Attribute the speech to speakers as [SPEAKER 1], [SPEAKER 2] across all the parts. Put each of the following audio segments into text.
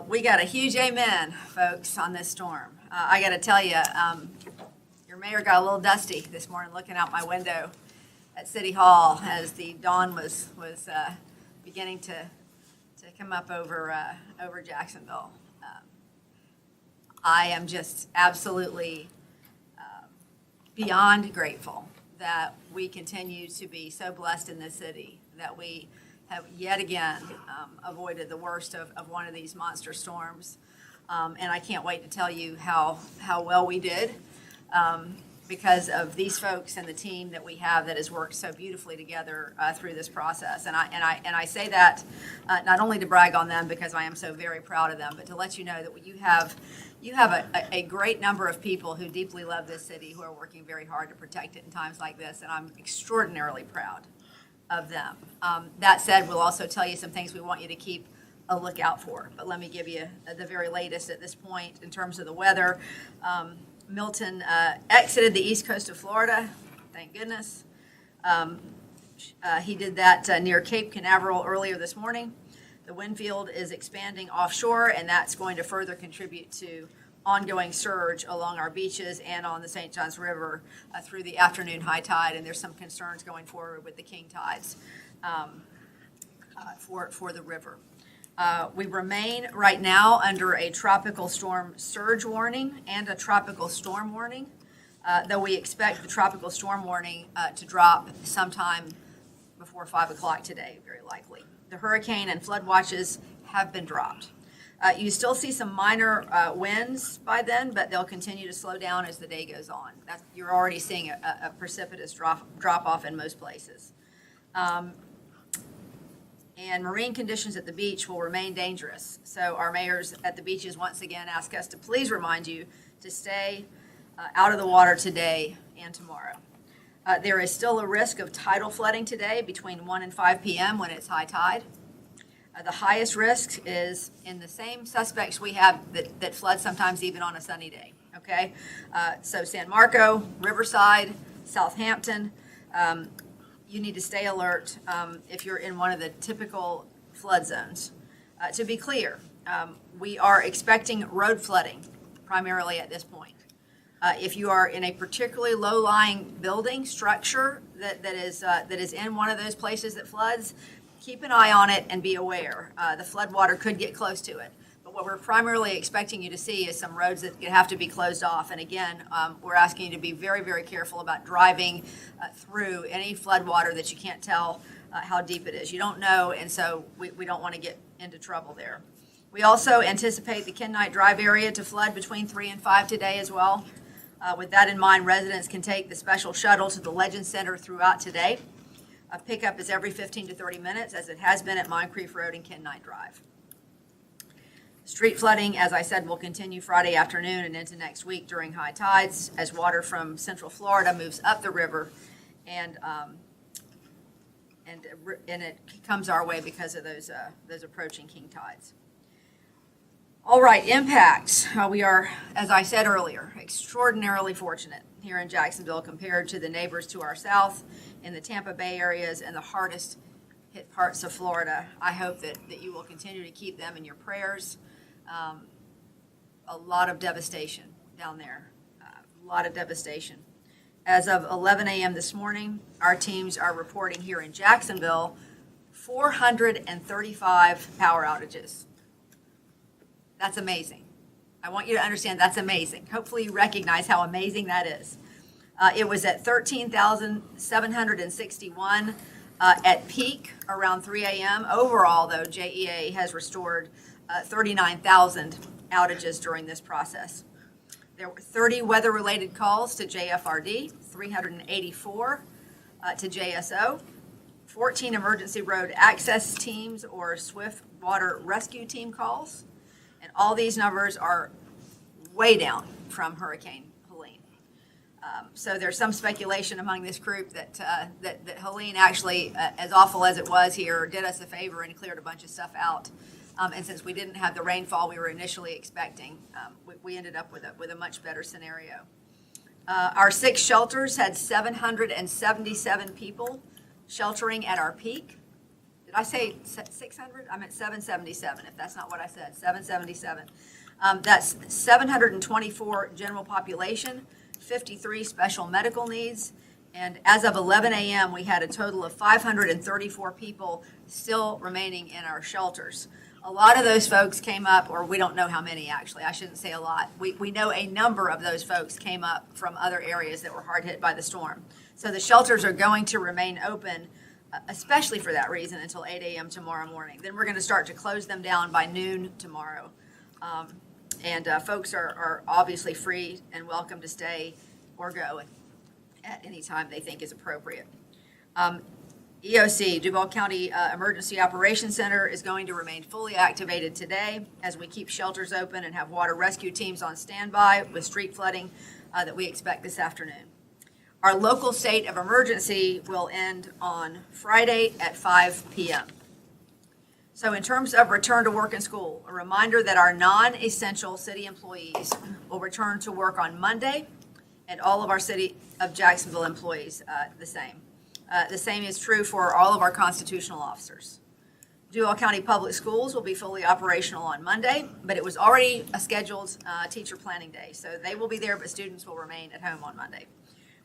[SPEAKER 1] We got a huge amen, folks, on this storm. I got to tell you, your mayor got a little dusty this morning looking out my window at City Hall as the dawn was beginning to come up over Jacksonville. I am just absolutely beyond grateful that we continue to be so blessed in this city that we have yet again avoided the worst of one of these monster storms. And I can't wait to tell you how well we did because of these folks and the team that we have that has worked so beautifully together through this process. And I say that not only to brag on them because I am so very proud of them, but to let you know that you have a great number of people who deeply love this city who are working very hard to protect it in times like this, and I'm extraordinarily proud of them. That said, we'll also tell you some things we want you to keep a lookout for, but let me give you the very latest at this point in terms of the weather. Milton exited the east coast of Florida, thank goodness. He did that near Cape Canaveral earlier this morning. The wind field is expanding offshore, and that's going to further contribute to ongoing surge along our beaches and on the St. Johns River through the afternoon high tide, and there's some concerns going forward with the king tides for the river. We remain right now under a tropical storm surge warning and a tropical storm warning, though we expect the tropical storm warning to drop sometime before 5 o'clock today, very likely. The hurricane and flood watches have been dropped. You still see some minor winds by then, but they'll continue to slow down as the day goes on. You're already seeing a precipitous drop off in most places. And marine conditions at the beach will remain dangerous. So our mayors at the beaches once again ask us to please remind you to stay out of the water today and tomorrow. There is still a risk of tidal flooding today between 1 and 5 p.m. when it's high tide. The highest risk is in the same suspects we have that flood sometimes even on a sunny day, okay? So San Marco, Riverside, Southampton, you need to stay alert if you're in one of the typical flood zones. To be clear, we are expecting road flooding primarily at this point. If you are in a particularly low-lying building structure that is in one of those places that floods, keep an eye on it and be aware. The flood water could get close to it. But what we're primarily expecting you to see is some roads that have to be closed off. And again, we're asking you to be very, very careful about driving through any flood water that you can't tell how deep it is. You don't know, and so we don't want to get into trouble there. We also anticipate the Kennight Drive area to flood between 3 and 5 today as well. With that in mind, residents can take the special shuttle to the Legend Center throughout today. Pickup is every 15 to 30 minutes, as it has been at Moncrief Road and Kennight Drive. Street flooding, as I said, will continue Friday afternoon and into next week during high tides as water from Central Florida moves up the river and it comes our way because of those approaching king tides. All right, impacts. We are, as I said earlier, extraordinarily fortunate here in Jacksonville compared to the neighbors to our south in the Tampa Bay areas and the hardest hit parts of Florida. I hope that you will continue to keep them in your prayers. A lot of devastation down there, a lot of devastation. As of 11 a.m. this morning, our teams are reporting here in Jacksonville 435 power outages. That's amazing. I want you to understand that's amazing. Hopefully you recognize how amazing that is. It was at 13,761 at peak around 3 a.m. Overall, though, JEA has restored 39,000 outages during this process. There were 30 weather-related calls to JFRD, 384 to JSO, 14 emergency road access teams or swift water rescue team calls, and all these numbers are way down from Hurricane Helene. So there's some speculation among this group that Helene actually, as awful as it was here, did us a favor and cleared a bunch of stuff out. And since we didn't have the rainfall we were initially expecting, we ended up with a much better scenario. Our 6 shelters had 777 people sheltering at our peak. Did I say 600? I meant 777, if that's not what I said, 777. That's 724 general population, 53 special medical needs, and as of 11 a.m., we had a total of 534 people still remaining in our shelters. A lot of those folks came up, or we don't know how many actually, I shouldn't say a lot. We know a number of those folks came up from other areas that were hard hit by the storm. So the shelters are going to remain open, especially for that reason, until 8 a.m. tomorrow morning. Then we're going to start to close them down by noon tomorrow. Folks are obviously free and welcome to stay or go at any time they think is appropriate. EOC, Duval County Emergency Operations Center, is going to remain fully activated today as we keep shelters open and have water rescue teams on standby with street flooding that we expect this afternoon. Our local state of emergency will end on Friday at 5 p.m. So in terms of return to work and school, a reminder that our non-essential city employees will return to work on Monday, and all of our City of Jacksonville employees the same. The same is true for all of our constitutional officers. Duval County Public Schools will be fully operational on Monday, but it was already a scheduled teacher planning day, so they will be there, but students will remain at home on Monday.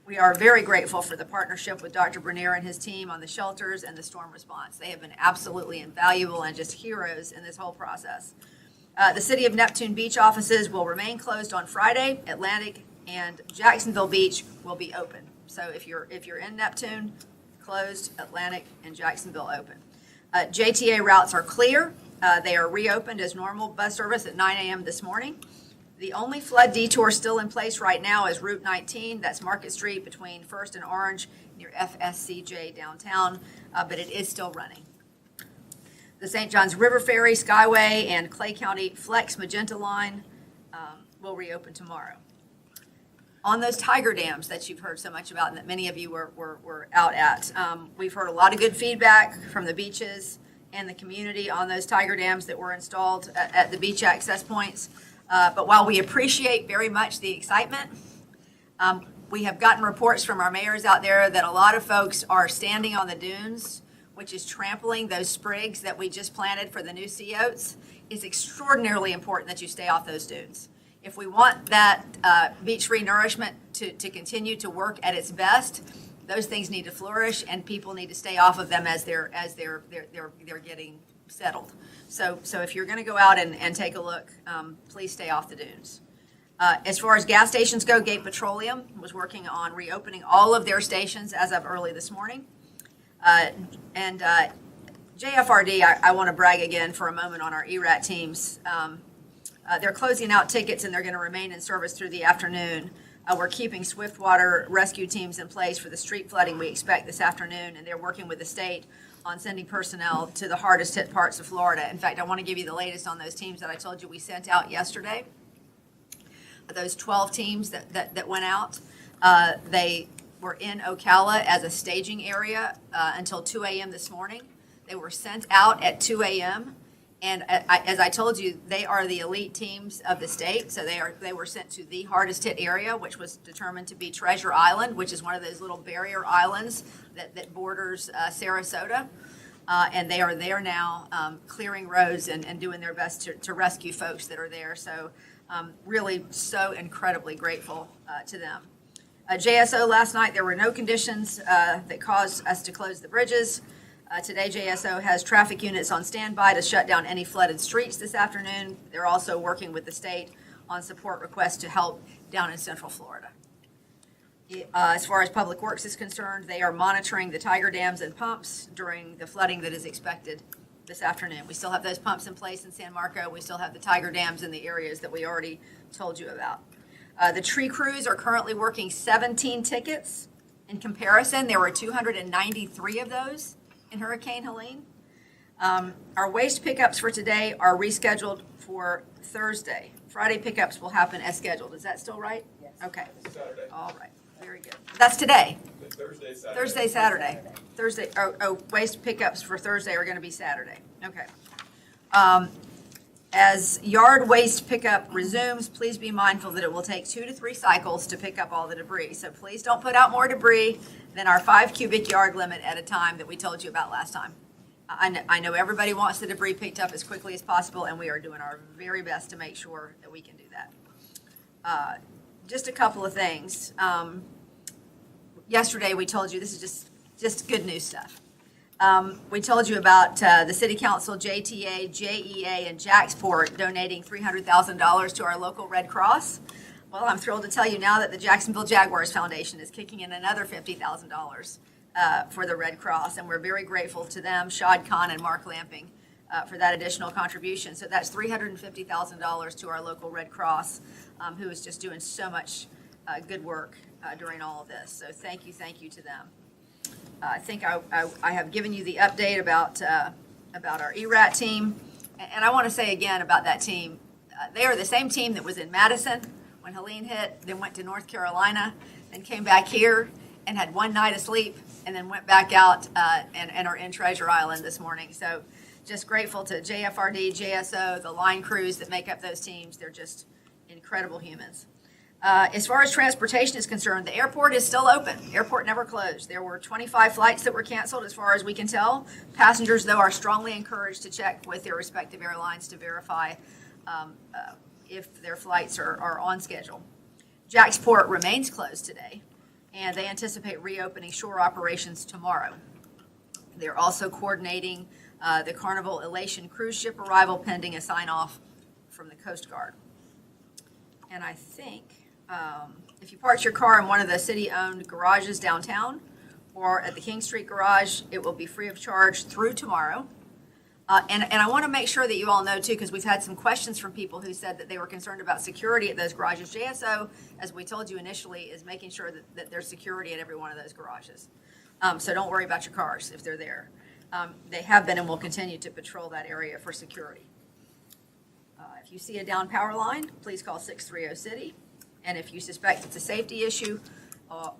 [SPEAKER 1] We are very grateful for the partnership with Dr. Bernier and his team on the shelters and the storm response. They have been absolutely invaluable and just heroes in this whole process. The City of Neptune Beach offices will remain closed on Friday. Atlantic and Jacksonville Beach will be open. So if you're in Neptune, closed, Atlantic and Jacksonville open. JTA routes are clear. They are reopened as normal bus service at 9 a.m. this morning. The only flood detour still in place right now is Route 19. That's Market Street between First and Orange near FSCJ downtown, but it is still running. The St. Johns River Ferry, Skyway, and Clay County Flex Magenta Line will reopen tomorrow. On those tiger dams that you've heard so much about and that many of you were out at, we've heard a lot of good feedback from the beaches and the community on those tiger dams that were installed at the beach access points. But while we appreciate very much the excitement, we have gotten reports from our mayors out there that a lot of folks are standing on the dunes, which is trampling those sprigs that we just planted for the new sea oats. It's extraordinarily important that you stay off those dunes. If we want that beach renourishment to continue to work at its best, those things need to flourish, and people need to stay off of them as they're getting settled. So if you're going to go out and take a look, please stay off the dunes. As far as gas stations go, Gate Petroleum was working on reopening all of their stations as of early this morning. JFRD, I want to brag again for a moment on our ERAT teams. They're closing out tickets and they're going to remain in service through the afternoon. We're keeping swift water rescue teams in place for the street flooding we expect this afternoon, and they're working with the state on sending personnel to the hardest hit parts of Florida. In fact, I want to give you the latest on those teams that I told you we sent out yesterday. Those 12 teams that went out, they were in Ocala as a staging area until 2 a.m. this morning. They were sent out at 2 a.m. And as I told you, they are the elite teams of the state. So they were sent to the hardest hit area, which was determined to be Treasure Island, which is one of those little barrier islands that borders Sarasota. And they are there now clearing roads and doing their best to rescue folks that are there. So really so incredibly grateful to them. JSO last night, there were no conditions that caused us to close the bridges. Today, JSO has traffic units on standby to shut down any flooded streets this afternoon. They're also working with the state on support requests to help down in Central Florida. As far as Public Works is concerned, they are monitoring the tiger dams and pumps during the flooding that is expected this afternoon. We still have those pumps in place in San Marco. We still have the tiger dams in the areas that we already told you about. The tree crews are currently working 17 tickets. In comparison, there were 293 of those in Hurricane Helene. Our waste pickups for today are rescheduled for Thursday. Friday pickups will happen as scheduled. Is that still right?
[SPEAKER 2] Yes.
[SPEAKER 1] Okay.
[SPEAKER 3] Saturday.
[SPEAKER 1] All right. Very good. That's today.
[SPEAKER 3] Thursday, Saturday.
[SPEAKER 1] Thursday, Saturday. Thursday. Oh, waste pickups for Thursday are going to be Saturday. Okay. As yard waste pickup resumes, please be mindful that it will take 2 to 3 cycles to pick up all the debris. So please don't put out more debris than our 5 cubic yard limit at a time that we told you about last time. I know everybody wants the debris picked up as quickly as possible, and we are doing our very best to make sure that we can do that. Just a couple of things. Yesterday, we told you, this is just good news stuff. We told you about the City Council, JTA, JEA, and Jacksport donating $300,000 to our local Red Cross. Well, I'm thrilled to tell you now that the Jacksonville Jaguars Foundation is kicking in another $50,000 for the Red Cross, and we're very grateful to them, Shad Khan and Mark Lamping, for that additional contribution. So that's $350,000 to our local Red Cross, who is just doing so much good work during all of this. So thank you to them. I think I have given you the update about our ERAT team, and I want to say again about that team. They are the same team that was in Madison when Helene hit, then went to North Carolina, then came back here and had one night of sleep, and then went back out and are in Treasure Island this morning. So just grateful to JFRD, JSO, the line crews that make up those teams. They're just incredible humans. As far as transportation is concerned, the airport is still open. Airport never closed. There were 25 flights that were canceled as far as we can tell. Passengers, though, are strongly encouraged to check with their respective airlines to verify if their flights are on schedule. Jacksport remains closed today, and they anticipate reopening shore operations tomorrow. They're also coordinating the Carnival Elation cruise ship arrival pending a sign-off from the Coast Guard. And I think if you park your car in one of the city-owned garages downtown or at the King Street garage, it will be free of charge through tomorrow. And I want to make sure that you all know, too, because we've had some questions from people who said that they were concerned about security at those garages. JSO, as we told you initially, is making sure that there's security at every one of those garages. So don't worry about your cars if they're there. They have been and will continue to patrol that area for security. If you see a down power line, please call 630-CITY. And if you suspect it's a safety issue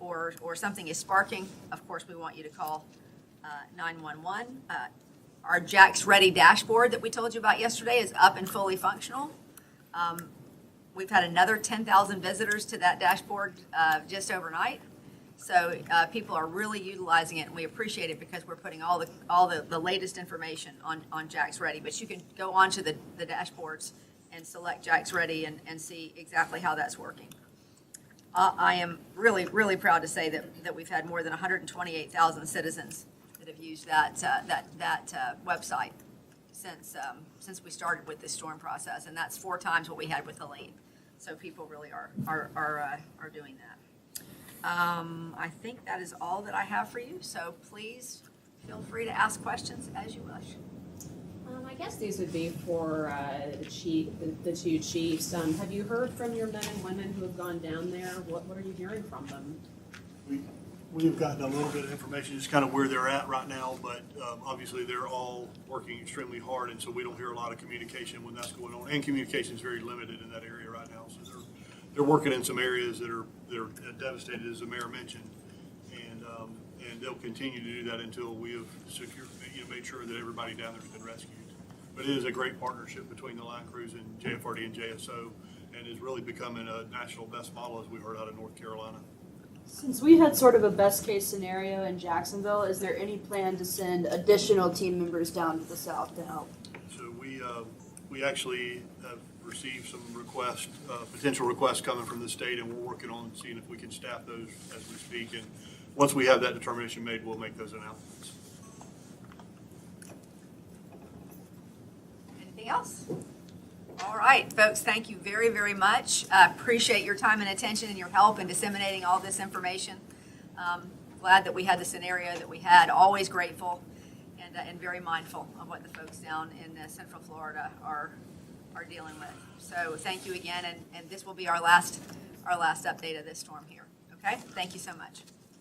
[SPEAKER 1] or something is sparking, of course, we want you to call 911. Our Jack's Ready dashboard that we told you about yesterday is up and fully functional. We've had another 10,000 visitors to that dashboard just overnight. So people are really utilizing it, and we appreciate it because we're putting all the latest information on Jack's Ready. But you can go onto the dashboards and select Jack's Ready and see exactly how that's working. I am really, really proud to say that we've had more than 128,000 citizens that have used that website since we started with this storm process, and that's 4 times what we had with Helene. So people really are doing that. I think that is all that I have for you. So please feel free to ask questions as you wish.
[SPEAKER 2] I guess these would be for the two chiefs. Have you heard from your men and women who have gone down there? What are you hearing from them?
[SPEAKER 3] We've gotten a little bit of information, just kind of where they're at right now, but obviously they're all working extremely hard, and so we don't hear a lot of communication when that's going on. And communication is very limited in that area right now, so they're working in some areas that are devastated, as the mayor mentioned, and they'll continue to do that until we have made sure that everybody down there has been rescued. But it is a great partnership between the line crews and JFRD and JSO, and is really becoming a national best model, as we heard out of North Carolina.
[SPEAKER 4] Since we had sort of a best case scenario in Jacksonville, is there any plan to send additional team members down to the south to help?
[SPEAKER 3] So we actually have received some potential requests coming from the state, and we're working on seeing if we can staff those as we speak. And once we have that determination made, we'll make those announcements.
[SPEAKER 1] Anything else? All right, folks, thank you very, very much. Appreciate your time and attention and your help in disseminating all this information. Glad that we had the scenario that we had. Always grateful and very mindful of what the folks down in Central Florida are dealing with. So thank you again, and this will be our last update of this storm here. Okay, thank you so much.